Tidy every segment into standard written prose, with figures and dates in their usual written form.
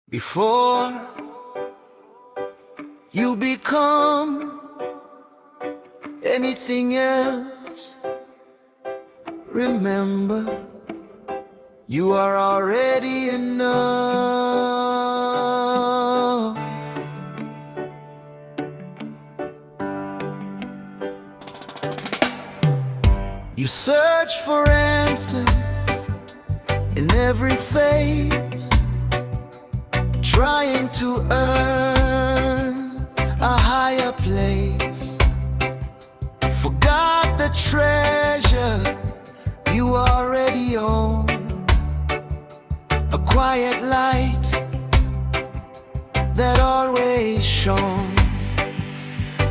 Before you become anything else, remember you are already enough. You search for answers in every phase, trying to earn a higher place. Forgot the treasure you already own, a quiet light that always shone.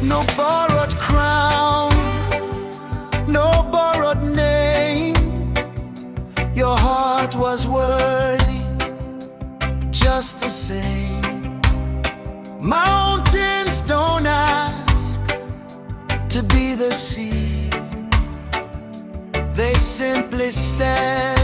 No borrowed crown, no borrowed name. Your heart was worthy just the same. Mountains don't ask to be the sea, they simply stand